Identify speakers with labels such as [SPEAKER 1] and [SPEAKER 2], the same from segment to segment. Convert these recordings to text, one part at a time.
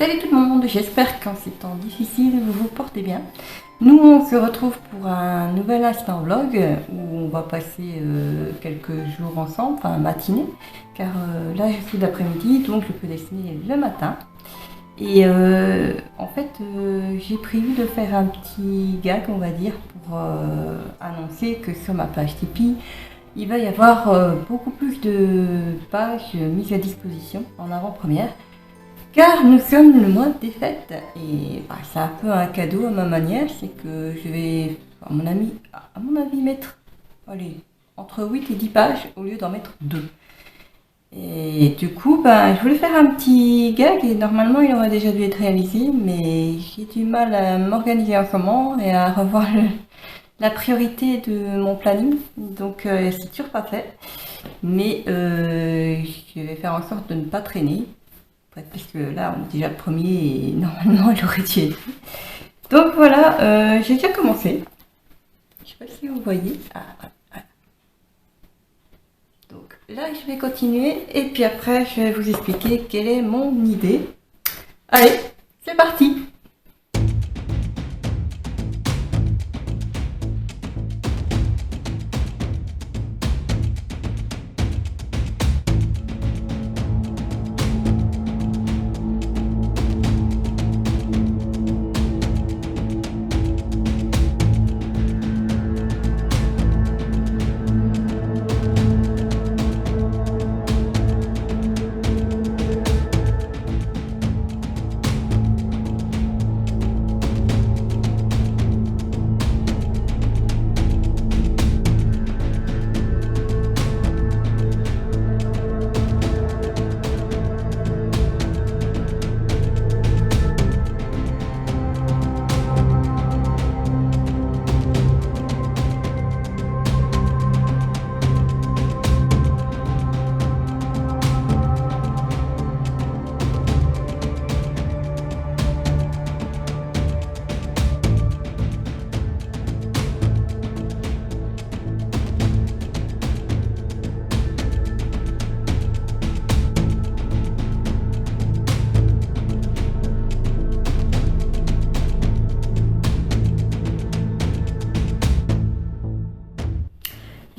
[SPEAKER 1] Salut tout le monde, j'espère qu'en ces temps difficiles vous vous portez bien. Nous on se retrouve pour un nouvel instant vlog où on va passer quelques jours ensemble, enfin matinée, car là je suis l'après-midi donc je peux dessiner le matin. Et en fait j'ai prévu de faire un petit gag on va dire pour annoncer que sur ma page Tipeee il va y avoir beaucoup plus de pages mises à disposition en avant-première. Car nous sommes le mois des fêtes et c'est un peu un cadeau à ma manière, c'est que je vais à mon avis mettre entre 8 et 10 pages au lieu d'en mettre 2. Et du coup je voulais faire un petit gag et normalement il aurait déjà dû être réalisé mais j'ai du mal à m'organiser en ce moment et à revoir la priorité de mon planning, donc c'est toujours pas fait. Mais je vais faire en sorte de ne pas traîner. Parce que là, on est déjà le premier et normalement, il aurait dû être fait. Donc voilà, j'ai déjà commencé. Je sais pas si vous voyez. Donc là, je vais continuer et puis après, je vais vous expliquer quelle est mon idée. Allez, c'est parti!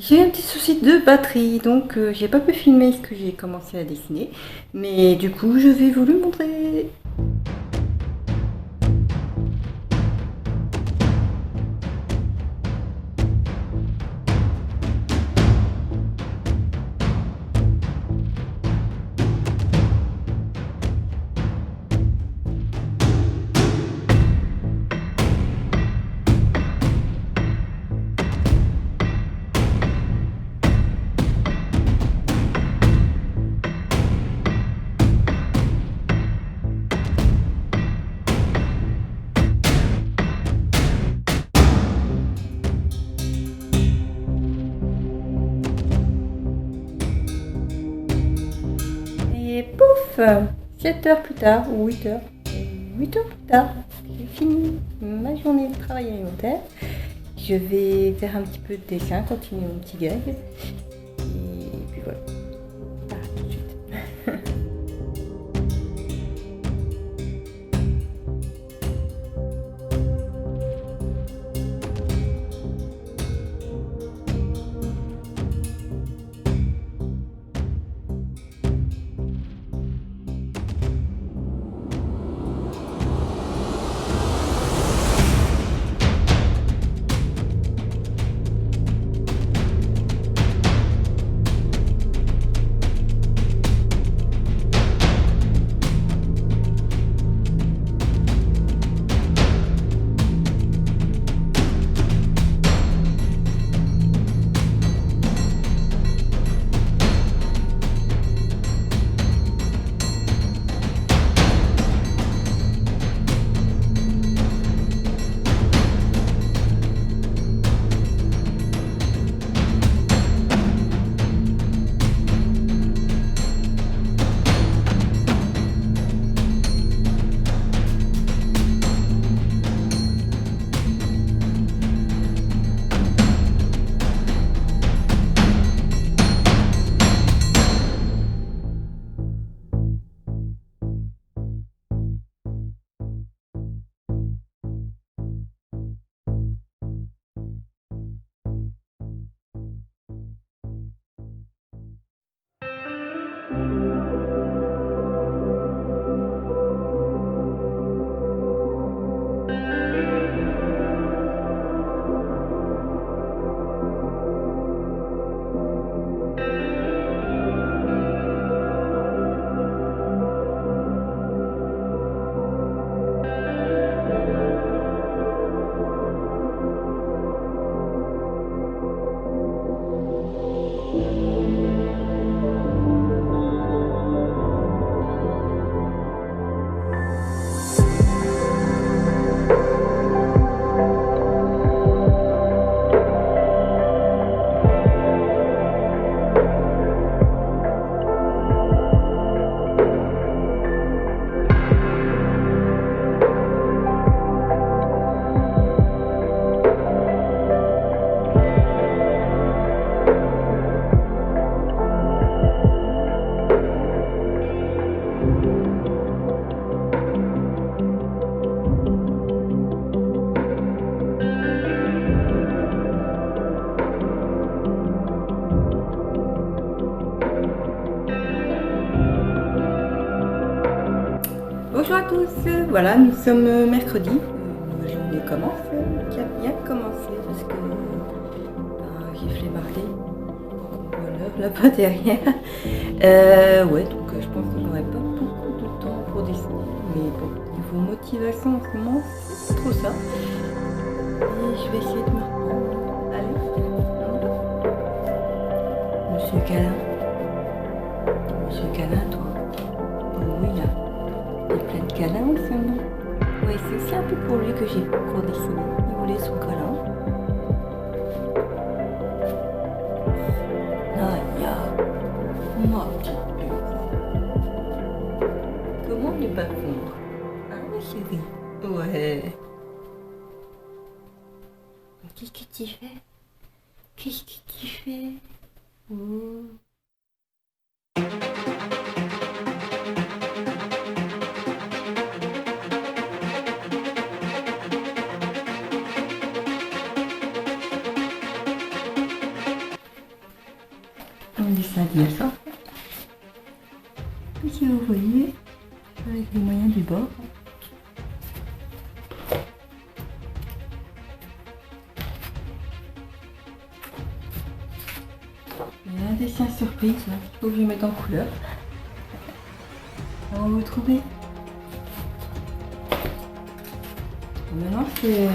[SPEAKER 1] J'ai un petit souci de batterie, donc j'ai pas pu filmer ce que j'ai commencé à dessiner, mais du coup je vais vous le montrer. Et pouf, 7 heures plus tard, ou 8 heures, 8 heures plus tard, j'ai fini ma journée de travail alimentaire. Je vais faire un petit peu de dessin, continuer mon petit gag. Et puis voilà. Tout de suite. Bonjour à tous, voilà, nous sommes mercredi, une nouvelle journée commence, qui a bien commencé parce que j'ai flemmardé, donc on voit l'heure là-bas derrière. Ouais, donc je pense que j'aurai pas beaucoup de temps pour dessiner, mais bon, niveau motivation en ce moment, c'est pas trop ça. Et je vais essayer de me reprendre. Allez, Monsieur Câlin. Monsieur Câlin, toi. Oui, là. Il y a plein de câlins en ce moment. Oui, c'est aussi un peu pour lui que j'ai encore dessiné. Il voulait son câlin. Naya, ma petite puce. Comment ne pas fondre? Hein, ma chérie? Ouais. Qu'est-ce que tu fais? Qu'est-ce que tu fais? Oh. Un dessin innocent. Et si vous voyez, avec les moyens du bord. Il y a un dessin surprise, il faut que je le mette en couleur. Alors vous trouvez. Maintenant c'est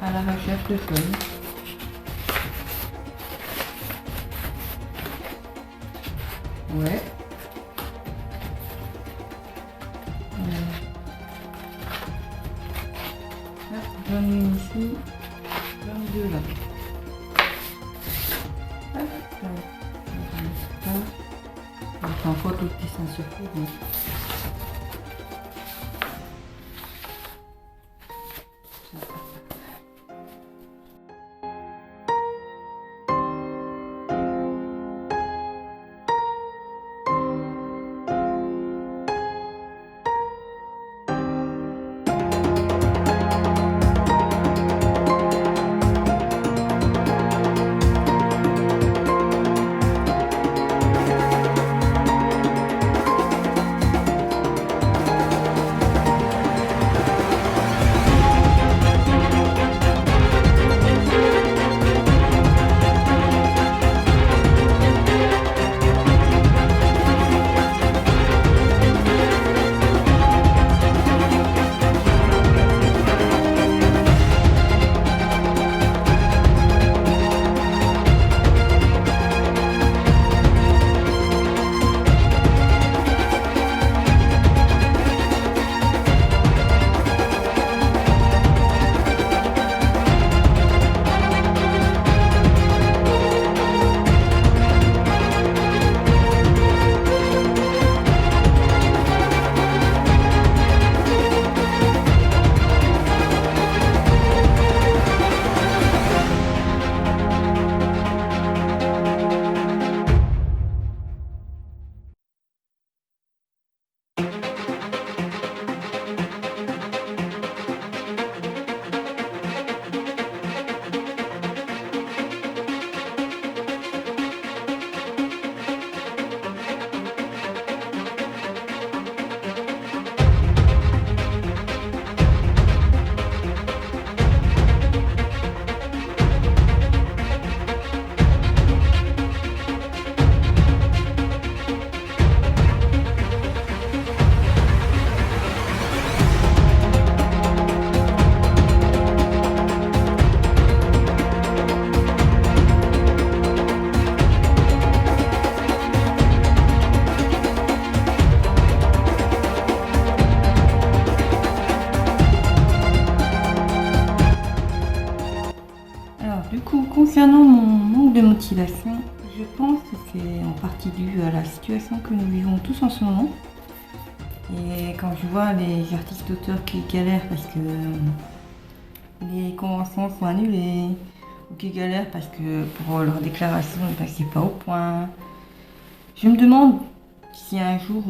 [SPEAKER 1] à la recherche de feuilles. Ouais. J'en ai une ici, j'en ai deux là. On prend photo de dessin sur cours. motivation, je pense que c'est en partie dû à la situation que nous vivons tous en ce moment. Et quand je vois les artistes auteurs qui galèrent parce que les conventions sont annulées, ou qui galèrent parce que pour leur déclaration ne passaient pas au point, je me demande si un jour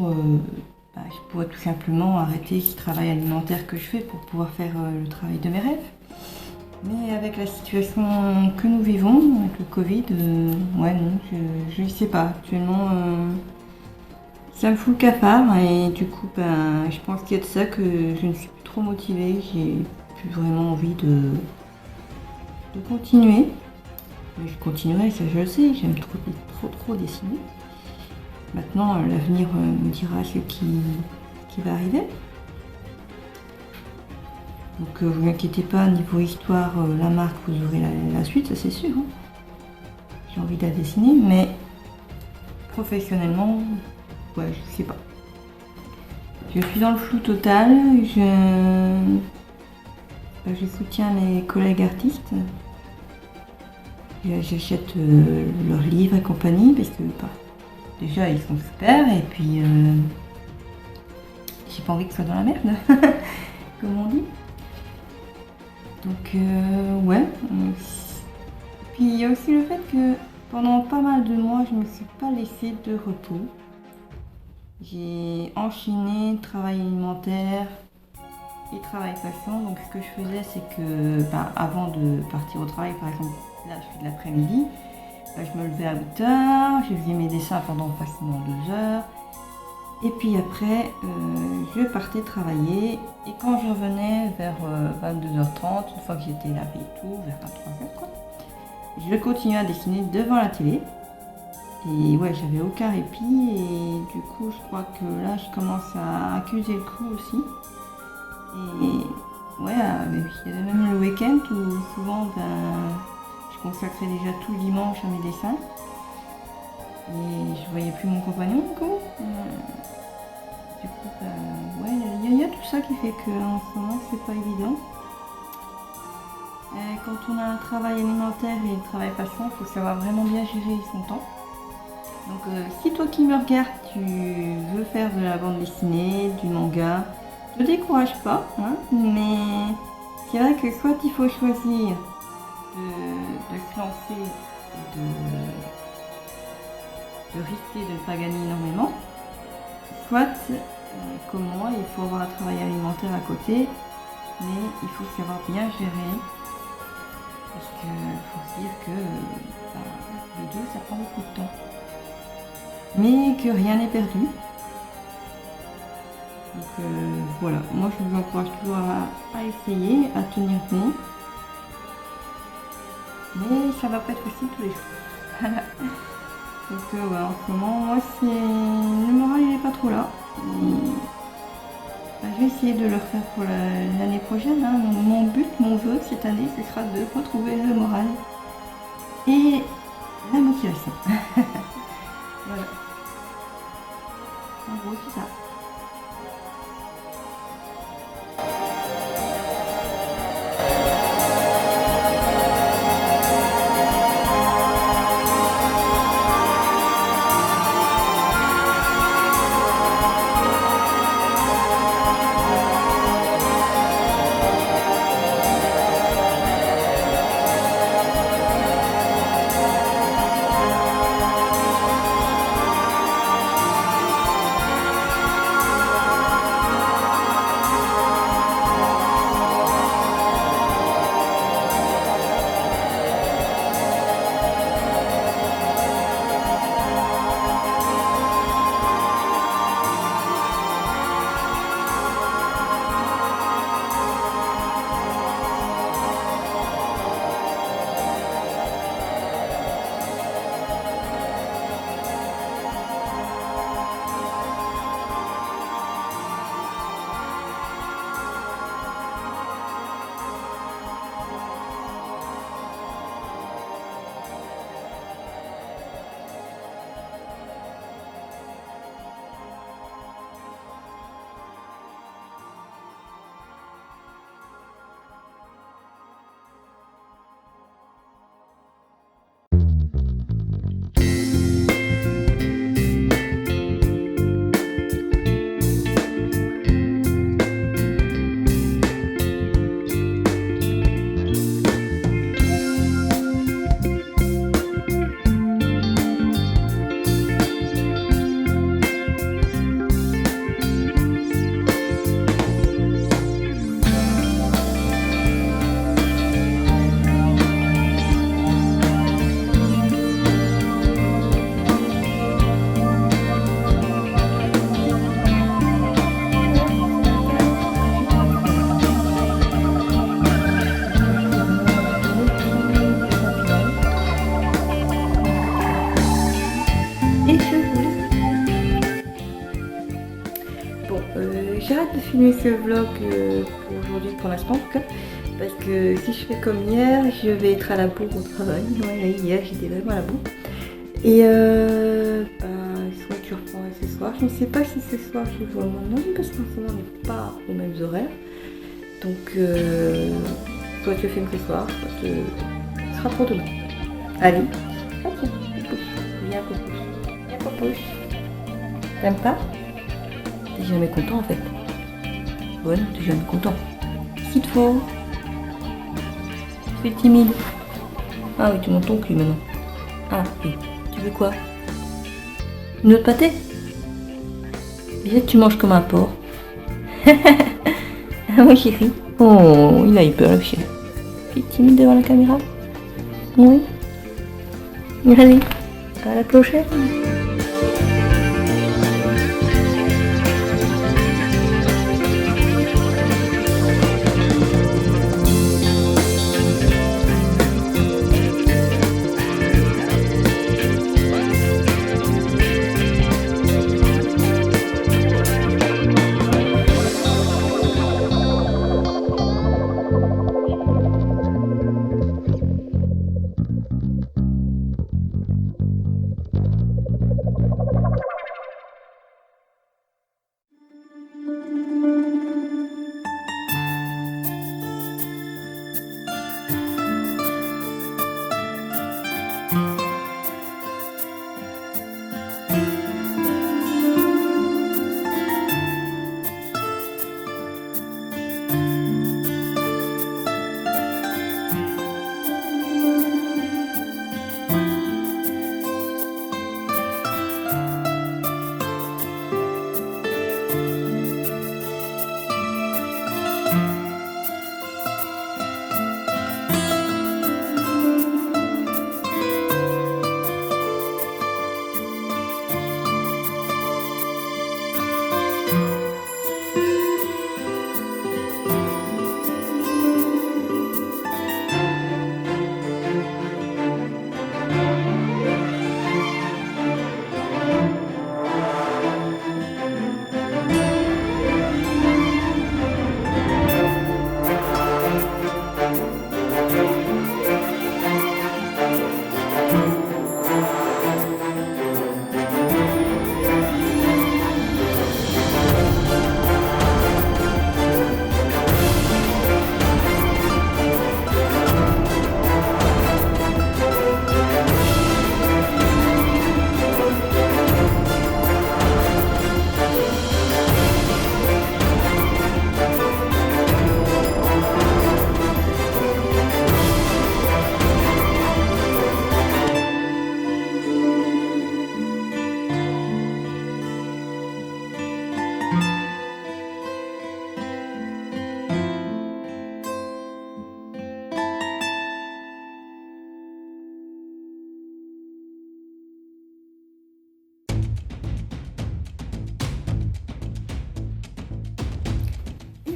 [SPEAKER 1] je pourrais tout simplement arrêter ce travail alimentaire que je fais pour pouvoir faire le travail de mes rêves. Mais avec la situation que nous vivons, avec le Covid, ouais non, je ne sais pas. Actuellement, ça me fout le cafard et du coup, je pense qu'il y a de ça que je ne suis plus trop motivée. J'ai plus vraiment envie de continuer. Mais je continuerai, ça je le sais, j'aime trop dessiner. Maintenant, l'avenir me dira ce qui va arriver. Donc vous inquiétez pas, niveau histoire, la marque, vous aurez la suite, ça c'est sûr. Hein. J'ai envie de la dessiner, mais professionnellement, ouais, je sais pas. Je suis dans le flou total, je soutiens mes collègues artistes. J'achète leurs livres et compagnie, parce que déjà ils sont super, et puis j'ai pas envie que ce soit dans la merde, comme on dit. Donc ouais. Puis il y a aussi le fait que pendant pas mal de mois, je me suis pas laissée de repos. J'ai enchaîné travail alimentaire et travail passion. Donc ce que je faisais, c'est que avant de partir au travail, par exemple, là je fais de l'après-midi, je me levais à 8h, je faisais mes dessins pendant facilement 2 heures. Et puis après, je partais travailler et quand je revenais vers 22h30, une fois que j'étais lavée et tout, vers 23h, je continuais à dessiner devant la télé. Et ouais, j'avais aucun répit et du coup, je crois que là, je commence à accuser le coup aussi. Et ouais, il y avait même le week-end où souvent, je consacrais déjà tout le dimanche à mes dessins. Et je voyais plus mon compagnon du coup. Du coup, ouais, il y a tout ça qui fait qu'en ce moment, c'est pas évident. Quand on a un travail alimentaire et un travail passion, il faut savoir vraiment bien gérer son temps. Donc, si toi qui me regardes, tu veux faire de la bande dessinée, du manga, ne te décourage pas, hein, mais c'est vrai que soit il faut choisir de se lancer et de risquer de ne pas gagner énormément, soit, comme moi, il faut avoir un travail alimentaire à côté, mais il faut savoir bien gérer, parce qu'il faut se dire que les deux, ça prend beaucoup de temps. Mais que rien n'est perdu. Donc voilà, moi je vous encourage toujours à essayer, à tenir bon. Mais ça va pas être facile tous les jours. Voilà. Donc ouais, en ce moment, moi le moral il est pas trop là. Je vais essayer de le refaire pour l'année prochaine. Hein. Mon but, mon vœu cette année, ce sera de retrouver le moral et la motivation. Voilà. En gros, c'est ça. j'ai hâte de filmer ce vlog pour aujourd'hui, pour l'instant en tout cas. Parce que si je fais comme hier, je vais être à la bourre au travail. Ouais, hier j'étais vraiment à la bourre. Et soit tu reprendras ce soir. Je ne sais pas si ce soir je vois mon homme parce qu'en ce moment on n'est pas aux mêmes horaires. Donc soit tu filmes ce soir, soit ce sera pour demain. Allez, ok, viens Popouche. Viens Popouche. T'aimes pas? T'es jamais content en fait. Ouais, t'es jamais content. Qu'est-ce qu'il te faut? Tu es timide. Ah oui, tu montes ton cul maintenant. Ah oui. Tu veux quoi? Une autre pâté? Déjà que tu manges comme un porc. Ah oui chérie. Oh, il a eu peur le chien. Tu es timide devant la caméra? Oui. Allez, à la prochaine.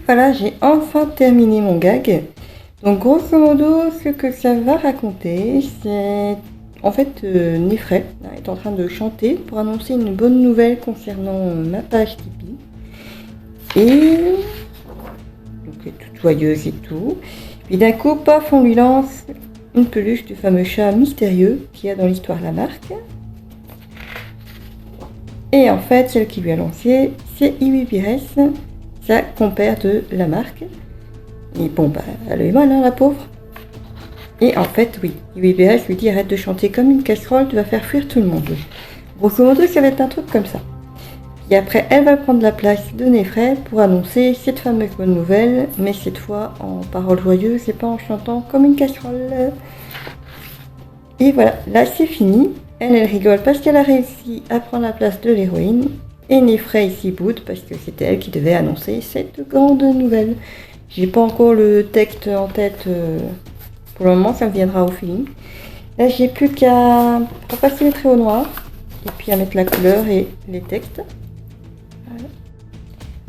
[SPEAKER 1] Voilà, j'ai enfin terminé mon gag. Donc grosso modo, ce que ça va raconter, c'est en fait Nefray est en train de chanter pour annoncer une bonne nouvelle concernant ma page Tipeee. Et donc elle est toute joyeuse et tout. Puis d'un coup, paf, on lui lance une peluche du fameux chat mystérieux qu'il y a dans l'histoire Lamarck. Et en fait, celle qui lui a lancé, c'est Iwi Pires, sa compère de Lamarck. Et bon, bah, elle a eu mal, hein, la pauvre. Et en fait, oui, Iwi Pires lui dit arrête de chanter comme une casserole, tu vas faire fuir tout le monde. Grosso modo, ça va être un truc comme ça. Et après, elle va prendre la place de Nefray pour annoncer cette fameuse bonne nouvelle, mais cette fois en paroles joyeuses et pas en chantant comme une casserole. Et voilà, là c'est fini. Elle rigole parce qu'elle a réussi à prendre la place de l'héroïne. Et Nefray s'y boude parce que c'était elle qui devait annoncer cette grande nouvelle. J'ai pas encore le texte en tête. Pour le moment, ça me viendra au feeling. Là, j'ai plus qu'à repasser les traits au noir. Et puis à mettre la couleur et les textes. Voilà.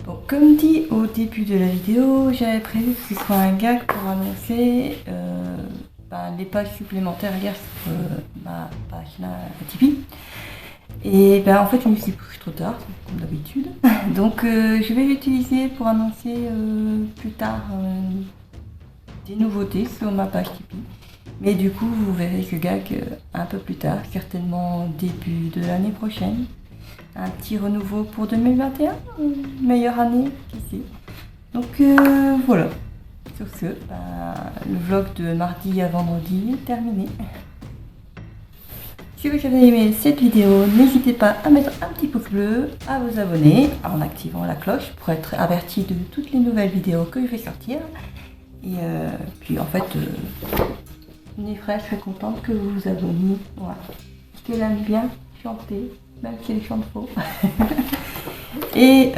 [SPEAKER 1] Bon, comme dit au début de la vidéo, j'avais prévu que ce soit un gag pour annoncer les pages supplémentaires hier sur ma page là, Tipeee. Et en fait, je me suis couché trop tard, comme d'habitude. Donc je vais l'utiliser pour annoncer plus tard des nouveautés sur ma page Tipeee. Mais du coup, vous verrez ce gag un peu plus tard, certainement début de l'année prochaine. Un petit renouveau pour 2021, meilleure année qu'ici. Donc voilà. Sur ce, le vlog de mardi à vendredi est terminé. Si vous avez aimé cette vidéo, n'hésitez pas à mettre un petit pouce bleu, à vous abonner en activant la cloche pour être averti de toutes les nouvelles vidéos que je vais sortir. Et puis en fait, Nifra serait contente que vous vous abonniez. Voilà. Parce qu'elle aime bien chanter, même si elle chante faux. Et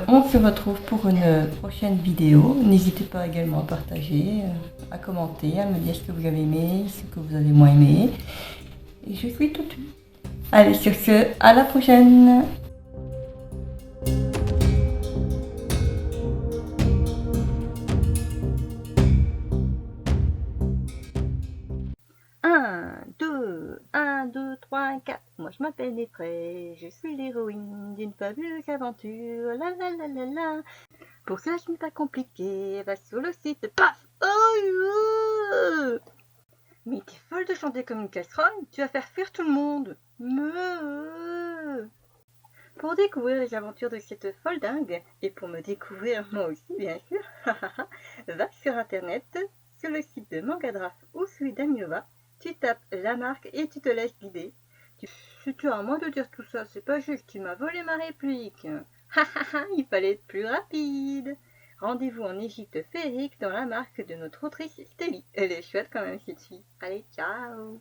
[SPEAKER 1] on se retrouve pour une prochaine vidéo. N'hésitez pas également à partager, à commenter, à me dire ce que vous avez aimé, ce que vous avez moins aimé. Et je suis toute. Allez, sur ce, à la prochaine! Un, deux, trois, quatre. Moi je m'appelle Nefray, je suis l'héroïne d'une fabuleuse aventure. La la la la la. Pour cela ce n'est pas compliqué, va sur le site, paf! Oh, mais t'es folle de chanter comme une casserole, tu vas faire fuir tout le monde. Pour découvrir les aventures de cette folle dingue, et pour me découvrir moi aussi bien sûr, va sur internet, sur le site de Mangadraf ou celui d'Amiova, tu tapes la marque et tu te laisses guider. Si tu as à moi de dire tout ça, c'est pas juste, tu m'as volé ma réplique. Il fallait être plus rapide. Rendez-vous en Égypte féerique dans la marque de notre autrice Stélie. Elle est chouette quand même cette fille. Allez, ciao!